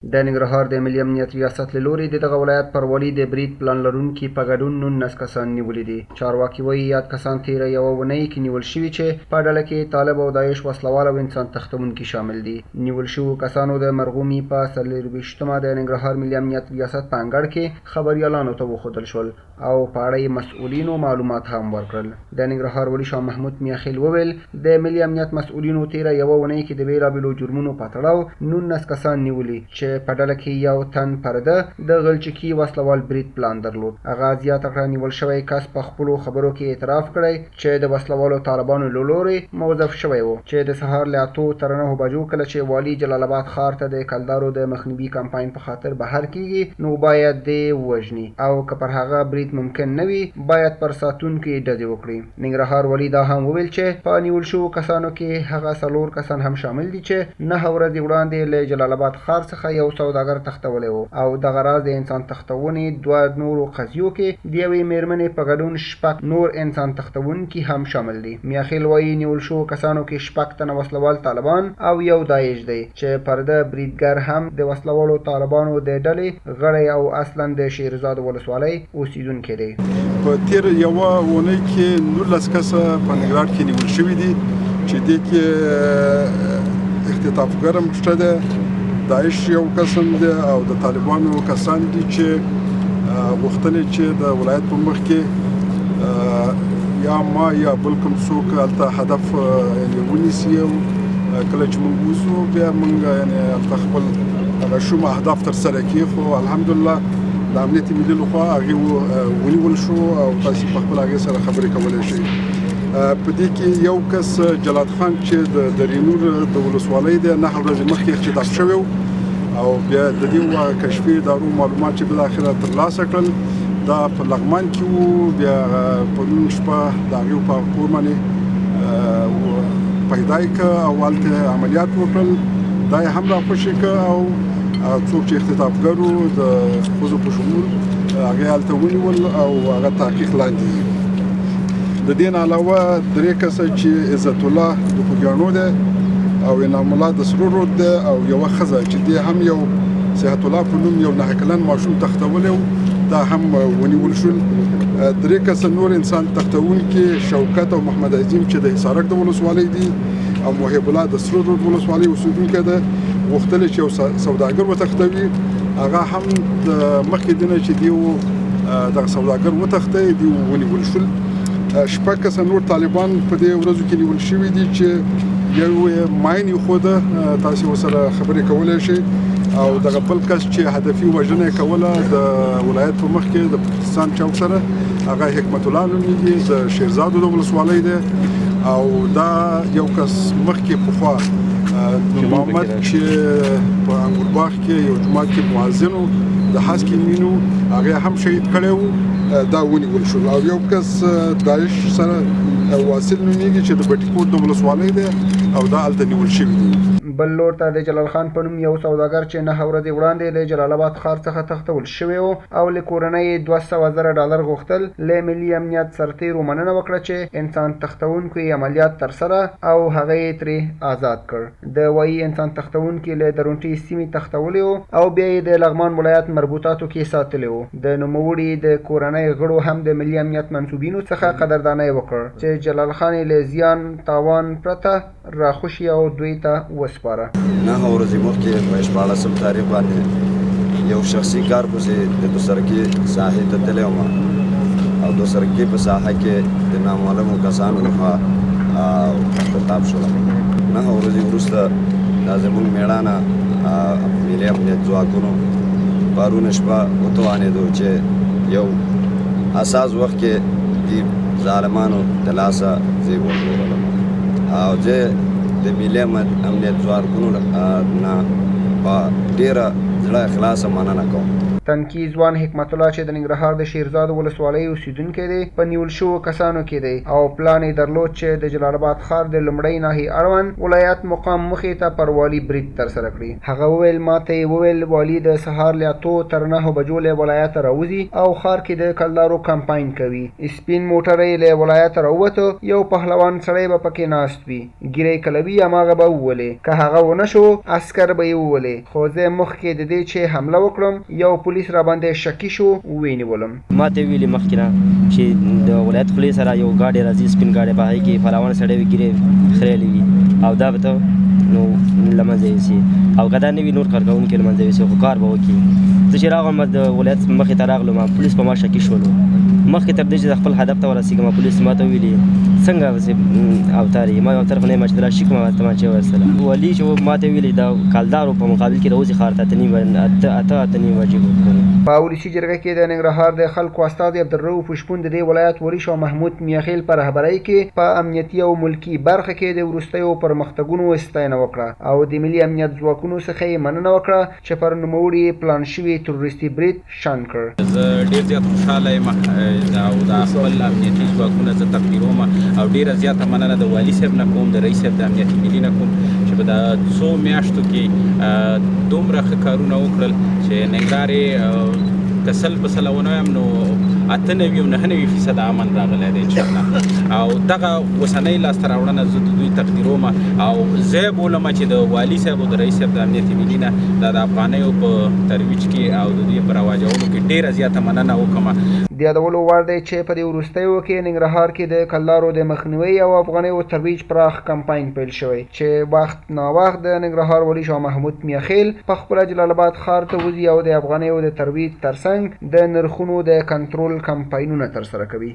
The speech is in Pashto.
د ننګرهار د ملي امنیت ریاست له لوري د دغه ولایت پر والي د برید پلان لرونکي په ګډون 19 کسان نیولي دي. چارواکي وایي یاد کسان تیره یوه اونۍ کې نیول شوي چې په ډله کې طالب او داعش وسلوال او انسان تښتونکي شامل دي. نیول شوو کسانو د مرغومي په 24مه د ننګرهار ملي امنیت ریاست په انګړ کې خبریالانو ته وښودل شول او په اړه یې مسؤلینو معلومات هم ورکړل. د ننګرهار والي شاه محمود میاخیل وویل د ملي امنیت مسؤلینو تیره یوه اونۍ کې د بېلابېلو جرمونو په تړاو 19 کسان نیولي چې په ډله کې یو تن پرده د غلچکي وسلوال برید پلان درلود. هغه زیاته کړه نیول شوی کس په خپلو خبرو کې اعتراف کړی چې د وسلوالو طالبانو له لوري موظف شوی و چې د سهار له 8 تر 9 بجو کله چې والي جلال آباد ښار ته د کلدارو د مخنیوي کمپاین په خاطر بهر کیږي نو باید د وژني او که پر هغه برید ممکن نه وي باید پر ساتونکو ډزې وکړي. ننګرهار والي دا هم وویل چې په نیول شوو کسانو کې هغه 4 کسان هم شامل دي چې 9 ورځې وړاندې له جلال آباد ښار څخه یو سوداګر تښتولی و او دغه راز د انسان تښتونې 2 نورو قضیو کې د یوې میرمنې په ګډون 6 نور انسان تښتونکي هم شامل دي. میاخیل وایي نیول شوو کسانو کې 6 تنه وسلوال طالبان او یو داعش دی چې پرده بریدګر هم د وسلوالو طالبانو د ډلې غړی او اصلا د شیرزاد ولسوالۍ اوسیدونکی دی. په تیر یوه اونۍ کې 19 کسه په ننګرهار کې نیول شوي دي چې دې کې اختطافګر هم شته دی، داعش یو قسم دی او د طالبانو کسان دي چې غوښتل چې د ولایت په مخ کې یا ما یا بل کوم څوک هلته هدف یعنې ونیسي او کله چې موږ وځو بیا موږ یعنې هلته خپل هغه شوم اهداف ترسره کړي. خو الحمدلله د امنیت ملي لخوا هغې ونیول شو او تاسې په خپل هغې سره خبرې کولی شئ. په دې کې یو کس جلات خان چې د درینور د ولسوالۍ دی 9 ورځې مخکې اختطاف شوی او بیا د دې کشفي دارو معلومات چې بالاخره ترلاسه کړل دا په لغمان کې وو. بیا په نن شپه د هغې په کور باندې پیدا یې کړه او هلته عملیات وکړل. دا یې هم راخوشي کړه او څوک چې اختطافګر وو د ښځو په شمول هغې هلته ونیول او هغه تحقیق لاندې دي. د دې نه علاوه 3 کسه چې عزت الله د خوږیاڼو دی او انعام الله د سرو رود دی او یوه ښځه چې دی هم یو صحت الله په نوم یو 9 کلن ماشوم تښتولی و دا هم ونیول شول. 3 کسه نور انسان تښتونکي شوکت او محمد عظیم چې د حصارک د ولسوالۍ دي او محب الله د سرو رود ولسوالۍ اوسېدونکی دی غوښتل چې یو سوداګر وتښتوي. هغه هم د مخکې دی نه چې دی دغه سوداګر وتښتی دی ونیول شول. 6 کسه نور طالبان په دې ورځو کې نیول شوي دي چې یو ماین یې خوده تاسې ورسره خبرې کولی شئ او دغه بل کس چې هدفي وژنه یې کوله د ولایت په مخ کې د پاکستان چوک سره هغه حکمت الله نومیږي د شیرزادو د ولسوالۍ دی او دا یو کس مخکې پخوا محمد چې په انګورباغ کې یو جومات کې مؤذن و د هسکې مینو هغې هم شهید کړی و دا ونیول شول او یو کس داعش سره واصل نومیږي چې د بټي کوټ د ولسوالۍ دی او دا هلته نیول شوي دي. بل لور ته د جلال خان په نوم یو سوداګر چې 9 ورځې وړاندې د جلال آباد ښار څخه تښتول شوی و او له کورنۍ $200,000 غوښتل له ملي امنیت سرتیرو مننه وکړه چې انسان تښتونکو یې عملیات ترسره او هغه یې ترې آزاد کړ. د وایي انسان تښتونکي له درونټي سیمې تښتولی و او بیا یې د لغمان ولایت مربوطاتو کې ساتلی و. د نوموړي د کورنۍ غړو هم د ملي امنیت منصوبینو څخه قدردانۍ وکړ چې جلال خان یې له زیان تاوان پرته راخوشي او دوی ته وسپاره. 9 ورځې مخکې په 14 تاریخ باندې یو شخصي کار پسې د دوسرکي ساحې ته تللی وم او دوسرکي په ساحه کې د نامعلومو کسانو لخوا اختطاف شوم. 9 ورځې وروسته دا زموږ مېړانه ملي امنیت ځواکونو پرون شپه وتوانېدو چې یو اساس وخت کې دې ظالمانو د لاسه زه وژغورلم او زه د ملي امنیت ځواکونو نه په ډېره زړه اخلاصه مننه کوم. تنکي ځوان حکمت الله چې د ننګرهار د شیرزاد ولسوالۍ اوسیدونکی دی په نیول شوو کسانو کې دی او پلان یې درلود چې د جلال آباد ښار د لومړۍ ناحیې اړوند ولایت مقام مخې ته پر والي برید ترسره کړي. هغه وویل ماته یې وویل والي د سهار له 8 تر 9 بجو له ولایت راوځي او ښار کې د کلدارو کمپاین کوي. سپین موټر یې له ولایت راووته، یو پهلوان سړی به پکې ناست وي، ګیرې کلوي هماغه به وولې، که هغه ونه شو عسکر به یې وولې، خو زه مخکې د دې چې حمله وکړم یو پولیس را باندې شکي شو ونیولم. ما ته ویلې مخکې نه چې د ولایت خولې سره یو ګاډی راځي سپین ګاډی په هغې کې پهلوان سړی وي ګیرې خریلې وي او دا به ته نو له منځه یوسي او که دا نه وي نور کارکوونکي له منځه یوسي خو کار به وکړي. زه چې راغلم د ولایت مخې ته راغلم پولیس په ما شکي شولو. مخکې تر دې چې د خپل هدف ته ورسېږم پولیس ما ته ویلي څنګه اوتار یې؟ ما اوتار خو نه یم چې راشي کومه تمانچه ورسله. والي چې ما ته ویلي د کلدارو په مقابل کې راوځي ښار ته اته نیم بجې وکړو. په ولسي جرګه کې د ننګرهار د خلکو استازي عبدالرؤف شپون د دې ولایت والي شاه محمود میاخیل په رهبرۍ کې په امنیتي او ملکي برخه کې د وروستیو پرمختګونو ستاینه وکړه او د ملي امنیت ځواکونو څخه یې مننه وکړه چې پر نوموړي پلان شوي تروریستي برید شنډ کړ. زه ډېر زیات خوشحاله یم او د خپل امنیتي ځواکونه زه تقدیروم او ډېره زیاته مننه د والي صاحب نه کوم، د رئیس صاحب د امنیتي ملي نه کوم چې په دا څو میاشتو کې دومره ښه کارونه وکړل چې ننګرهار یې که سل په سله ونه وایم نو 98-99% امن راغلی دی انشاءالله. او دغه اوسنۍ لاسته راوړنه زه د دوی تقدیروم او زه بولم چې د والي صاحب او د رئیس صاحب د امنیتي ملي نه د افغانیو په ترویج کې او د دوی په رواجولو کې ډېره زیاته مننه وکړم. د یادولو وړ دی چې په دې وروستیو کې ننګرهار کې د کلدارو د مخنیوي او افغانیو ترویج پراخ کمپاین پیل شوی چې وخت ناوخت د ننګرهار والي شاه محمود میاخیل په خپله جلال آباد ښار ته وځي او د افغانیو د ترویج ترڅنګ د نرخونو د کنټرول کمپاینونه ترسره کوي.